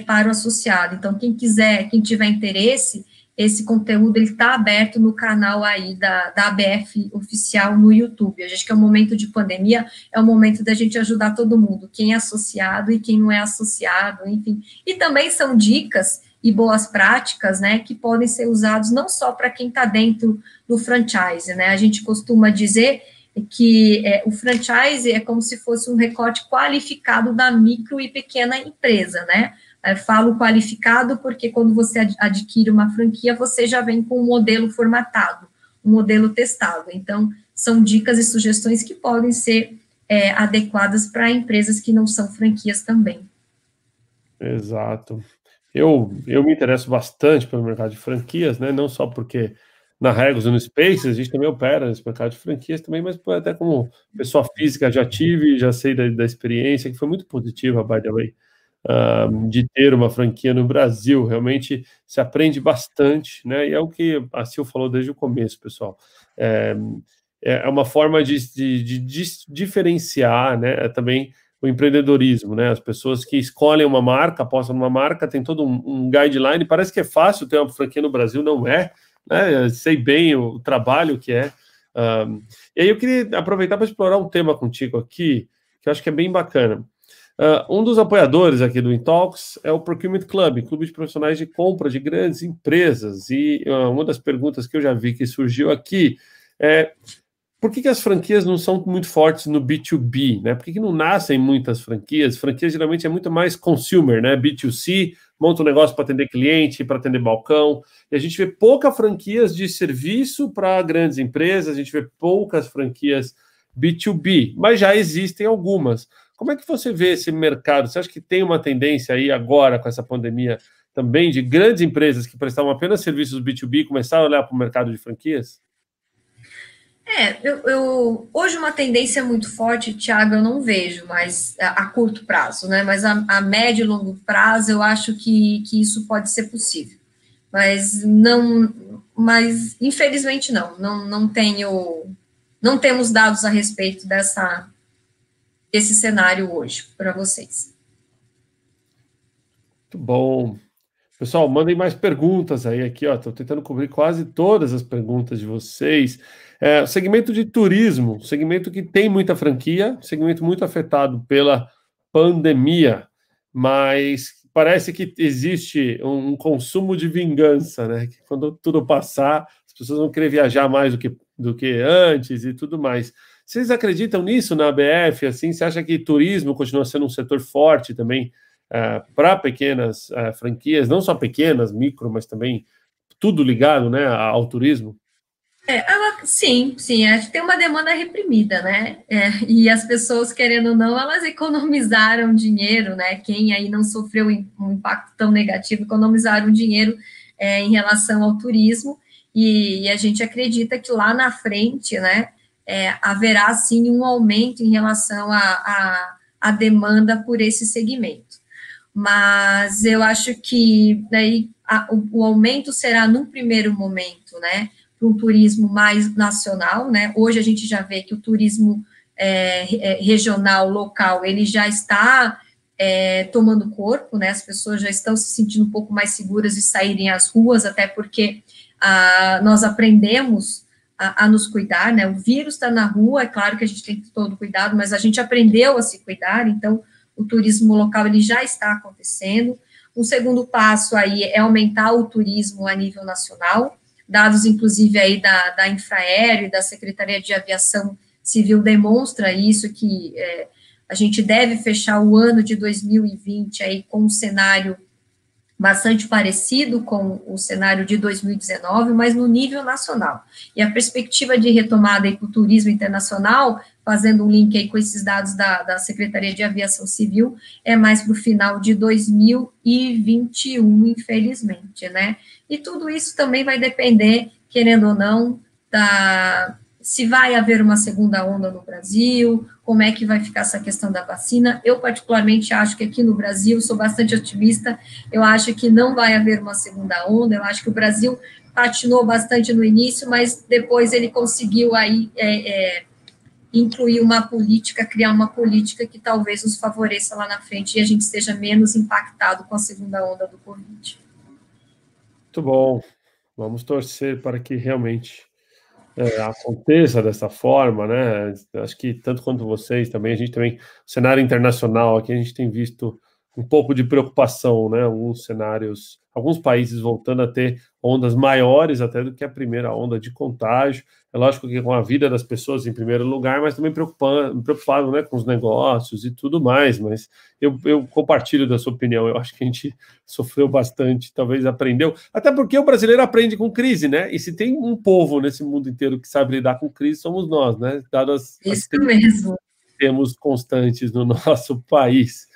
para o associado. Então, quem tiver interesse, esse conteúdo ele está aberto no canal aí da ABF oficial no YouTube. A gente que é um momento de pandemia, é o momento da gente ajudar todo mundo, quem é associado e quem não é associado, enfim. E também são dicas e boas práticas, né, que podem ser usados não só para quem está dentro do franchise, né, a gente costuma dizer que o franchise é como se fosse um recorte qualificado da micro e pequena empresa, né? Falo qualificado porque quando você adquire uma franquia, você já vem com um modelo formatado, um modelo testado. Então, são dicas e sugestões que podem ser adequadas para empresas que não são franquias também. Exato. Eu me interesso bastante pelo mercado de franquias, né? Não só porque na Regus e no Spaces a gente também opera nesse mercado de franquias também, mas até como pessoa física já tive, já sei da experiência, que foi muito positiva, by the way, de ter uma franquia no Brasil. Realmente se aprende bastante, né? E é o que a Sil falou desde o começo, pessoal. É uma forma de diferenciar, né? Também o empreendedorismo, né? As pessoas que escolhem uma marca, apostam numa marca, tem todo um guideline. Parece que é fácil ter uma franquia no Brasil, não é, né? Eu sei bem o trabalho que é. E aí eu queria aproveitar para explorar um tema contigo aqui, que eu acho que é bem bacana. Um dos apoiadores aqui do Intalks é o Procurement Club, clube de profissionais de compra de grandes empresas. E uma das perguntas que eu já vi que surgiu aqui é: por que as franquias não são muito fortes no B2B, né? Por que não nascem muitas franquias? Franquias geralmente é muito mais consumer, né? B2C, monta um negócio para atender cliente, para atender balcão. E a gente vê poucas franquias de serviço para grandes empresas, a gente vê poucas franquias B2B, mas já existem algumas. Como é que você vê esse mercado? Você acha que tem uma tendência aí agora, com essa pandemia, também de grandes empresas que prestavam apenas serviços B2B começar a olhar para o mercado de franquias? Hoje uma tendência muito forte, Thiago, eu não vejo, mas a curto prazo, né? Mas a médio e longo prazo eu acho que isso pode ser possível. Mas não, mas infelizmente não temos dados a respeito desse cenário hoje para vocês. Muito bom. Pessoal, mandem mais perguntas aí aqui, ó. Estou tentando cobrir quase todas as perguntas de vocês. Segmento de turismo, segmento que tem muita franquia, segmento muito afetado pela pandemia, mas parece que existe um consumo de vingança, né? Que quando tudo passar, as pessoas vão querer viajar mais do que antes e tudo mais. Vocês acreditam nisso na ABF? Assim, você acha que turismo continua sendo um setor forte também para pequenas franquias, não só pequenas, micro, mas também tudo ligado, né, ao turismo? Sim, acho que tem uma demanda reprimida, né? E as pessoas, querendo ou não, elas economizaram dinheiro, né? Quem aí não sofreu um impacto tão negativo, economizaram dinheiro em relação ao turismo, e a gente acredita que lá na frente, né, haverá sim um aumento em relação à demanda por esse segmento. Mas eu acho que daí o aumento será num primeiro momento, né? Para um turismo mais nacional, né? Hoje a gente já vê que o turismo regional, local, ele já está tomando corpo, né? As pessoas já estão se sentindo um pouco mais seguras de saírem às ruas, até porque nós aprendemos a nos cuidar, né? O vírus está na rua, é claro que a gente tem que ter todo cuidado, mas a gente aprendeu a se cuidar, então o turismo local ele já está acontecendo. Um segundo passo aí é aumentar o turismo a nível nacional. Dados, inclusive, aí da Infraero e da Secretaria de Aviação Civil demonstra isso, que a gente deve fechar o ano de 2020 aí com um cenário bastante parecido com o cenário de 2019, mas no nível nacional. E a perspectiva de retomada aí para o turismo internacional, fazendo um link aí com esses dados da Secretaria de Aviação Civil, é mais para o final de 2021, infelizmente, né? E tudo isso também vai depender, querendo ou não, se vai haver uma segunda onda no Brasil, como é que vai ficar essa questão da vacina. Eu, particularmente, acho que aqui no Brasil, sou bastante otimista, eu acho que não vai haver uma segunda onda, eu acho que o Brasil patinou bastante no início, mas depois ele conseguiu aí incluir uma política, criar uma política que talvez nos favoreça lá na frente e a gente seja menos impactado com a segunda onda do Covid. Muito bom. Vamos torcer para que realmente aconteça dessa forma, né? Acho que tanto quanto vocês também, a gente também, cenário internacional aqui, a gente tem visto um pouco de preocupação, né? Alguns cenários, alguns países voltando a ter ondas maiores até do que a primeira onda de contágio. É lógico que com a vida das pessoas em primeiro lugar, mas também preocupado, né, com os negócios e tudo mais. Mas eu compartilho da sua opinião. Eu acho que a gente sofreu bastante, talvez aprendeu. Até porque o brasileiro aprende com crise, né? E se tem um povo nesse mundo inteiro que sabe lidar com crise, somos nós, né? Dadas as mesmo. Temos constantes no nosso país.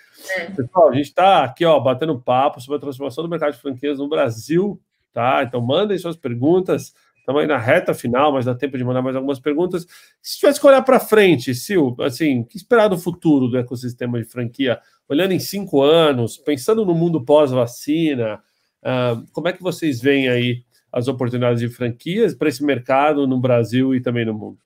Pessoal, a gente está aqui, ó, batendo papo sobre a transformação do mercado de franquias no Brasil, tá? Então mandem suas perguntas. Estamos aí na reta final, mas dá tempo de mandar mais algumas perguntas. Se tivesse que olhar para frente, Sil, assim, o que esperar do futuro do ecossistema de franquia? Olhando em 5 anos, pensando no mundo pós-vacina, como é que vocês veem aí as oportunidades de franquias para esse mercado no Brasil e também no mundo?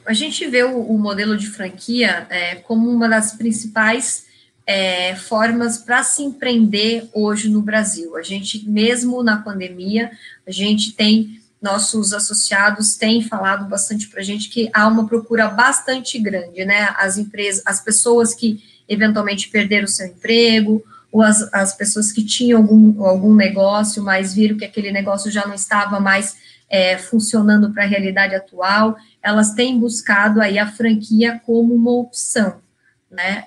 A gente vê o modelo de franquia como uma das principais formas para se empreender hoje no Brasil. A gente, mesmo na pandemia, a gente tem, nossos associados têm falado bastante para a gente que há uma procura bastante grande, né? As empresas, as pessoas que eventualmente perderam o seu emprego, ou as pessoas que tinham algum negócio, mas viram que aquele negócio já não estava mais funcionando para a realidade atual, elas têm buscado aí a franquia como uma opção, né?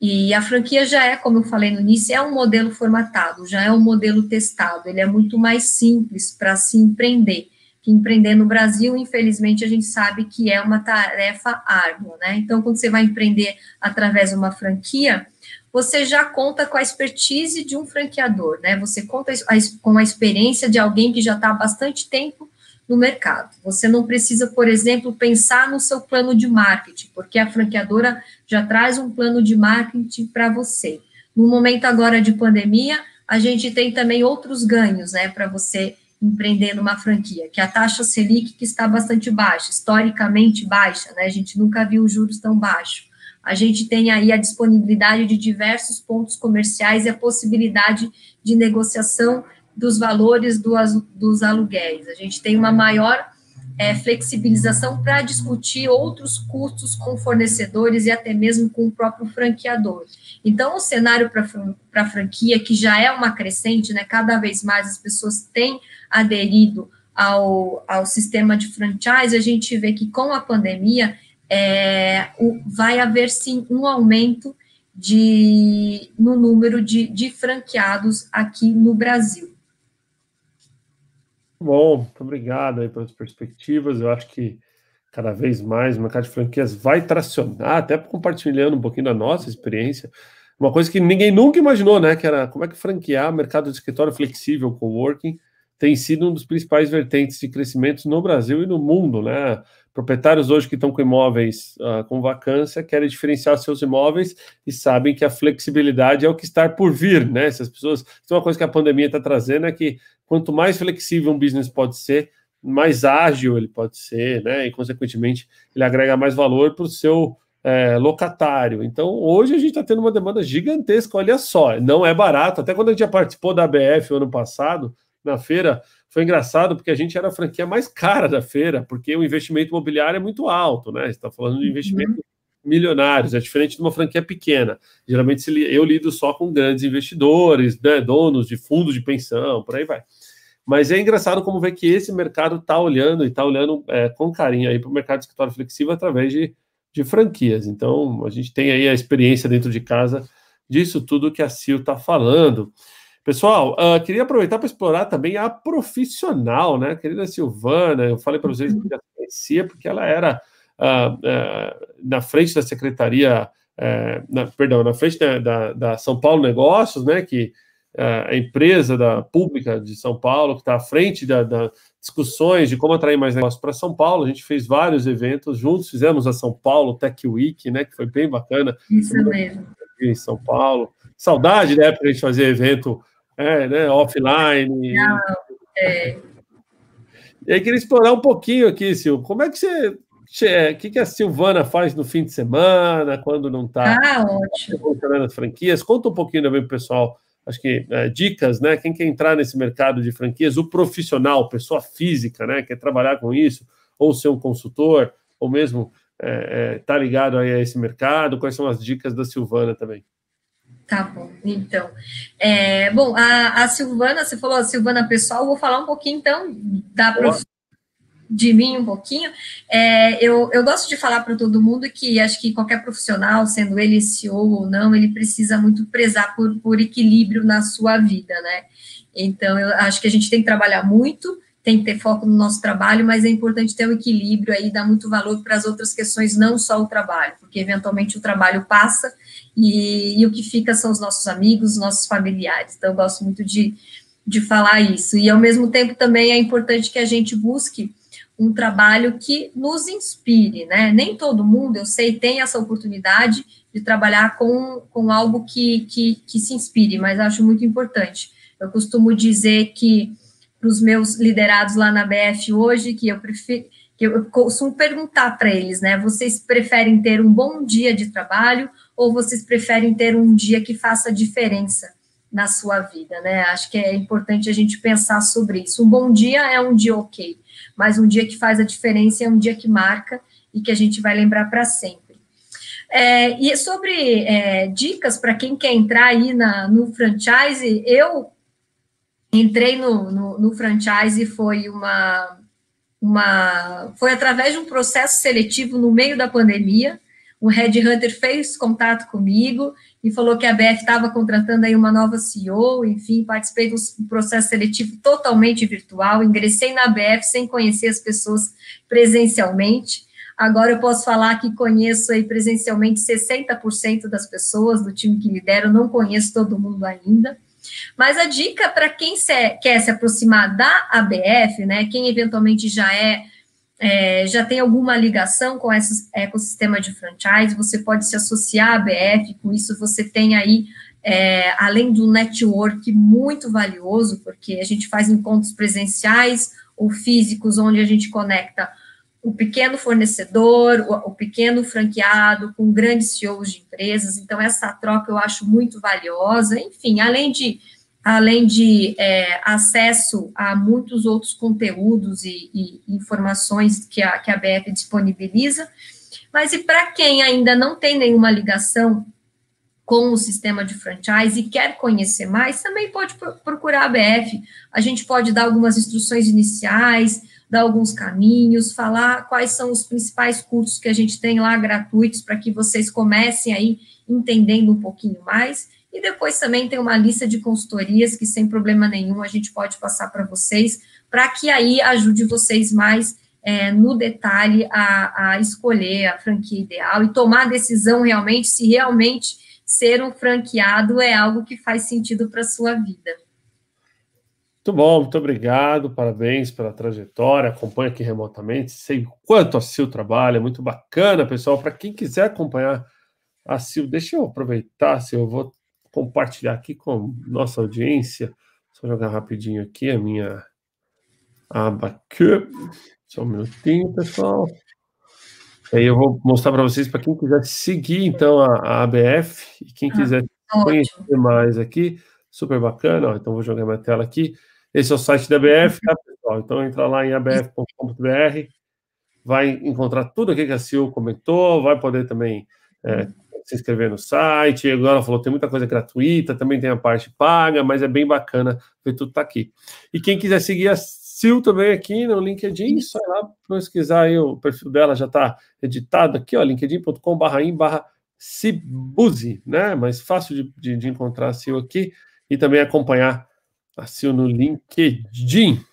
E a franquia já é, como eu falei no início, é um modelo formatado, já é um modelo testado, ele é muito mais simples para se empreender. Que empreender no Brasil, infelizmente, a gente sabe que é uma tarefa árdua, né? Então, quando você vai empreender através de uma franquia, você já conta com a expertise de um franqueador, né? Você conta com a experiência de alguém que já está há bastante tempo no mercado. Você não precisa, por exemplo, pensar no seu plano de marketing, porque a franqueadora já traz um plano de marketing para você. No momento agora de pandemia, a gente tem também outros ganhos, né, para você empreender numa franquia, que é a taxa Selic, que está bastante baixa, historicamente baixa, né, a gente nunca viu juros tão baixos. A gente tem aí a disponibilidade de diversos pontos comerciais e a possibilidade de negociação dos valores dos aluguéis. A gente tem uma maior flexibilização para discutir outros custos com fornecedores e até mesmo com o próprio franqueador. Então, o cenário para a franquia, que já é uma crescente, né, cada vez mais as pessoas têm aderido ao sistema de franchise, a gente vê que com a pandemia vai haver, sim, um aumento no número de franqueados aqui no Brasil. Bom, muito obrigado aí pelas perspectivas. Eu acho que cada vez mais o mercado de franquias vai tracionar, até compartilhando um pouquinho da nossa experiência. Uma coisa que ninguém nunca imaginou, né? Que era como é que franquear mercado de escritório flexível, coworking, tem sido um dos principais vertentes de crescimento no Brasil e no mundo, né? Proprietários hoje que estão com imóveis com vacância querem diferenciar seus imóveis e sabem que a flexibilidade é o que está por vir, né? Essas pessoas, então uma coisa que a pandemia está trazendo é que quanto mais flexível um business pode ser, mais ágil ele pode ser, né? E consequentemente ele agrega mais valor para o seu locatário. Então hoje a gente está tendo uma demanda gigantesca, olha só, não é barato. Até quando a gente já participou da ABF ano passado, na feira, foi engraçado porque a gente era a franquia mais cara da feira, porque o investimento imobiliário é muito alto, né? Você está falando de investimento milionários, é diferente de uma franquia pequena. Geralmente eu lido só com grandes investidores, né, donos de fundos de pensão, por aí vai. Mas é engraçado como ver que esse mercado está olhando com carinho aí para o mercado de escritório flexível através de franquias. Então, a gente tem aí a experiência dentro de casa disso tudo que a Sil está falando. Pessoal, queria aproveitar para explorar também a profissional, né? Querida Silvana, eu falei para vocês que já conhecia, porque ela era na frente da secretaria, na frente da São Paulo Negócios, né? Que a empresa pública de São Paulo, que está à frente das discussões de como atrair mais negócios para São Paulo. A gente fez vários eventos juntos, fizemos a São Paulo Tech Week, né? Que foi bem bacana. Isso mesmo. Em São Paulo. Saudade da época que a gente fazia evento né, offline. E aí queria explorar um pouquinho aqui, Sil. Como é que o que a Silvana faz no fim de semana, quando não está funcionando as franquias? Conta um pouquinho também para o pessoal, acho que dicas, né? Quem quer entrar nesse mercado de franquias, o profissional, pessoa física, né? Quer trabalhar com isso, ou ser um consultor, ou mesmo tá ligado aí a esse mercado, quais são as dicas da Silvana também? Tá bom, então. Bom, a Silvana, você falou a Silvana pessoal, vou falar um pouquinho, então, de mim um pouquinho. Eu gosto de falar para todo mundo que acho que qualquer profissional, sendo ele CEO ou não, ele precisa muito prezar por equilíbrio na sua vida, né? Então, eu acho que a gente tem que trabalhar muito, tem que ter foco no nosso trabalho, mas é importante ter um equilíbrio aí, dar muito valor para as outras questões, não só o trabalho, porque eventualmente o trabalho passa e o que fica são os nossos amigos, os nossos familiares. Então, eu gosto muito de falar isso. E, ao mesmo tempo, também é importante que a gente busque um trabalho que nos inspire, né? Nem todo mundo, eu sei, tem essa oportunidade de trabalhar com algo que se inspire, mas acho muito importante. Eu costumo dizer que para os meus liderados lá na BF hoje, que eu costumo perguntar para eles, né? Vocês preferem ter um bom dia de trabalho ou vocês preferem ter um dia que faça diferença na sua vida, né? Acho que é importante a gente pensar sobre isso. Um bom dia é um dia ok, mas um dia que faz a diferença é um dia que marca e que a gente vai lembrar para sempre. E sobre dicas para quem quer entrar aí no franchise, eu entrei no franchise, foi foi através de um processo seletivo no meio da pandemia. O headhunter fez contato comigo e falou que a BF estava contratando aí uma nova CEO, enfim, participei do processo seletivo totalmente virtual, ingressei na BF sem conhecer as pessoas presencialmente. Agora eu posso falar que conheço aí presencialmente 60% das pessoas do time que lidero, não conheço todo mundo ainda. Mas a dica para quem quer se aproximar da ABF, né, quem eventualmente já tem alguma ligação com esse ecossistema de franchise, você pode se associar à ABF, com isso você tem aí, além do network muito valioso, porque a gente faz encontros presenciais ou físicos, onde a gente conecta o pequeno fornecedor, o pequeno franqueado, com grandes CEOs de empresas, então essa troca eu acho muito valiosa, enfim, além de acesso a muitos outros conteúdos e informações que a ABF disponibiliza, mas e para quem ainda não tem nenhuma ligação com o sistema de franchise e quer conhecer mais, também pode procurar a ABF, a gente pode dar algumas instruções iniciais, dar alguns caminhos, falar quais são os principais cursos que a gente tem lá gratuitos para que vocês comecem aí entendendo um pouquinho mais, e depois também tem uma lista de consultorias que sem problema nenhum a gente pode passar para vocês, para que aí ajude vocês mais no detalhe a escolher a franquia ideal e tomar a decisão realmente se realmente ser um franqueado é algo que faz sentido para a sua vida. Muito bom, muito obrigado, parabéns pela trajetória, acompanho aqui remotamente, sei o quanto a Sil trabalha, muito bacana, pessoal, para quem quiser acompanhar a Sil, deixa eu aproveitar, Sil, eu vou compartilhar aqui com nossa audiência, só jogar rapidinho aqui a minha aba aqui, só um minutinho, pessoal, aí eu vou mostrar para vocês, para quem quiser seguir, então, a ABF, e quem quiser conhecer mais aqui, super bacana, ó, então vou jogar minha tela aqui. Esse é o site da ABF, tá, pessoal? Então, entra lá em abf.com.br, vai encontrar tudo aqui que a Sil comentou, vai poder também se inscrever no site. Agora ela falou, tem muita coisa gratuita, também tem a parte paga, mas é bem bacana ver tudo tá aqui. E quem quiser seguir a Sil também aqui no LinkedIn, só ir lá pesquisar aí, o perfil dela já está editado aqui, ó, linkedin.com/in/Cibuzzi, né? Mais fácil de encontrar a Sil aqui e também acompanhar a Sil no LinkedIn,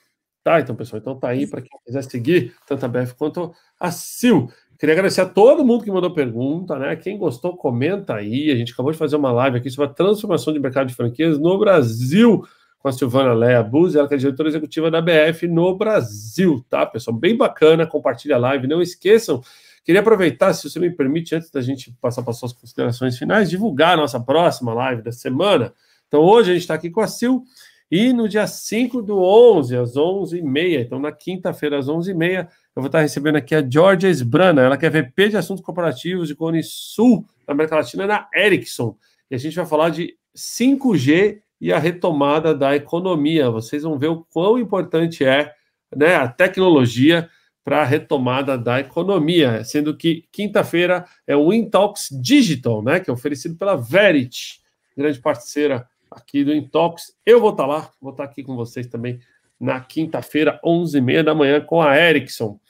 tá? Então, pessoal, então tá aí para quem quiser seguir tanto a BF quanto a Sil. Queria agradecer a todo mundo que mandou pergunta, né? Quem gostou, comenta aí. A gente acabou de fazer uma live aqui sobre a transformação de mercado de franquias no Brasil com a Silvana Lea Buzzi, ela que é diretora executiva da BF no Brasil, tá, pessoal? Bem bacana, compartilha a live, não esqueçam. Queria aproveitar, se você me permite, antes da gente passar para as suas considerações finais, divulgar a nossa próxima live da semana. Então, hoje a gente está aqui com a Sil, e no dia 5/11, às 11h30, então na quinta-feira, às 11h30, eu vou estar recebendo aqui a Georgia Esbrana, ela que é VP de Assuntos Corporativos de Cone Sul, da América Latina, na Ericsson. E a gente vai falar de 5G e a retomada da economia. Vocês vão ver o quão importante é, né, a tecnologia para a retomada da economia, sendo que quinta-feira é o Intalks Digital, né, que é oferecido pela Verity, grande parceira aqui do Intalks. Eu vou estar lá, vou estar aqui com vocês também na quinta-feira, 11h30 da manhã, com a Ericsson.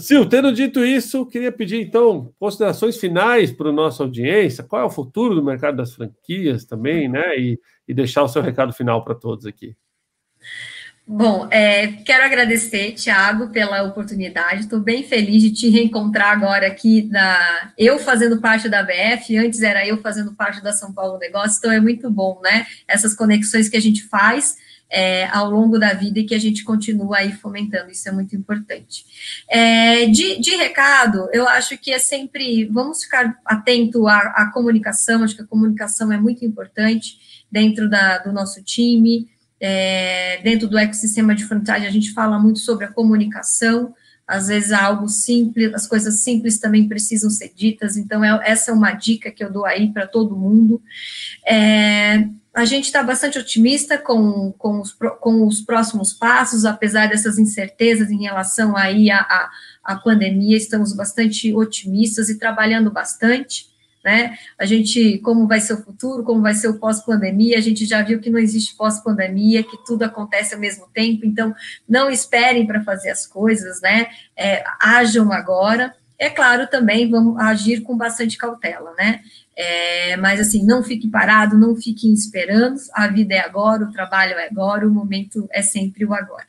Sil, tendo dito isso, queria pedir, então, considerações finais para a nossa audiência. Qual é o futuro do mercado das franquias também, né? E deixar o seu recado final para todos aqui. Bom, quero agradecer, Thiago, pela oportunidade. Estou bem feliz de te reencontrar agora aqui, eu fazendo parte da ABF, antes era eu fazendo parte da São Paulo Negócios, então é muito bom, né? Essas conexões que a gente faz ao longo da vida e que a gente continua aí fomentando, isso é muito importante. De recado, eu acho que é sempre, vamos ficar atento à comunicação, acho que a comunicação é muito importante dentro do nosso time. Dentro do ecossistema de franchise, a gente fala muito sobre a comunicação, às vezes algo simples, as coisas simples também precisam ser ditas, então essa é uma dica que eu dou aí para todo mundo. A gente está bastante otimista com os próximos passos, apesar dessas incertezas em relação aí à pandemia, estamos bastante otimistas e trabalhando bastante, né? A gente, como vai ser o futuro, como vai ser o pós-pandemia, a gente já viu que não existe pós-pandemia, que tudo acontece ao mesmo tempo, então não esperem para fazer as coisas, né? Ajam agora. É claro, também vamos agir com bastante cautela, né? Mas assim, não fique parado, não fiquem esperando, a vida é agora, o trabalho é agora, o momento é sempre o agora.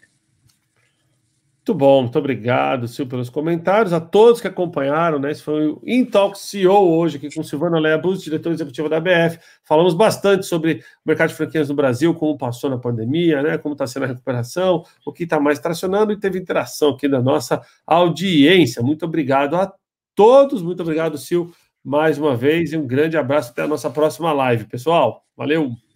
Muito Muito bom, muito obrigado, Sil, pelos comentários. A todos que acompanharam, né? Esse foi o Intalk CEO hoje, aqui com Silvana Lea Bus, diretora executiva da ABF. Falamos bastante sobre o mercado de franquias no Brasil, como passou na pandemia, né? Como está sendo a recuperação, o que está mais tracionando, e teve interação aqui da nossa audiência. Muito obrigado a todos, muito obrigado, Sil, mais uma vez, e um grande abraço até a nossa próxima live, pessoal. Valeu!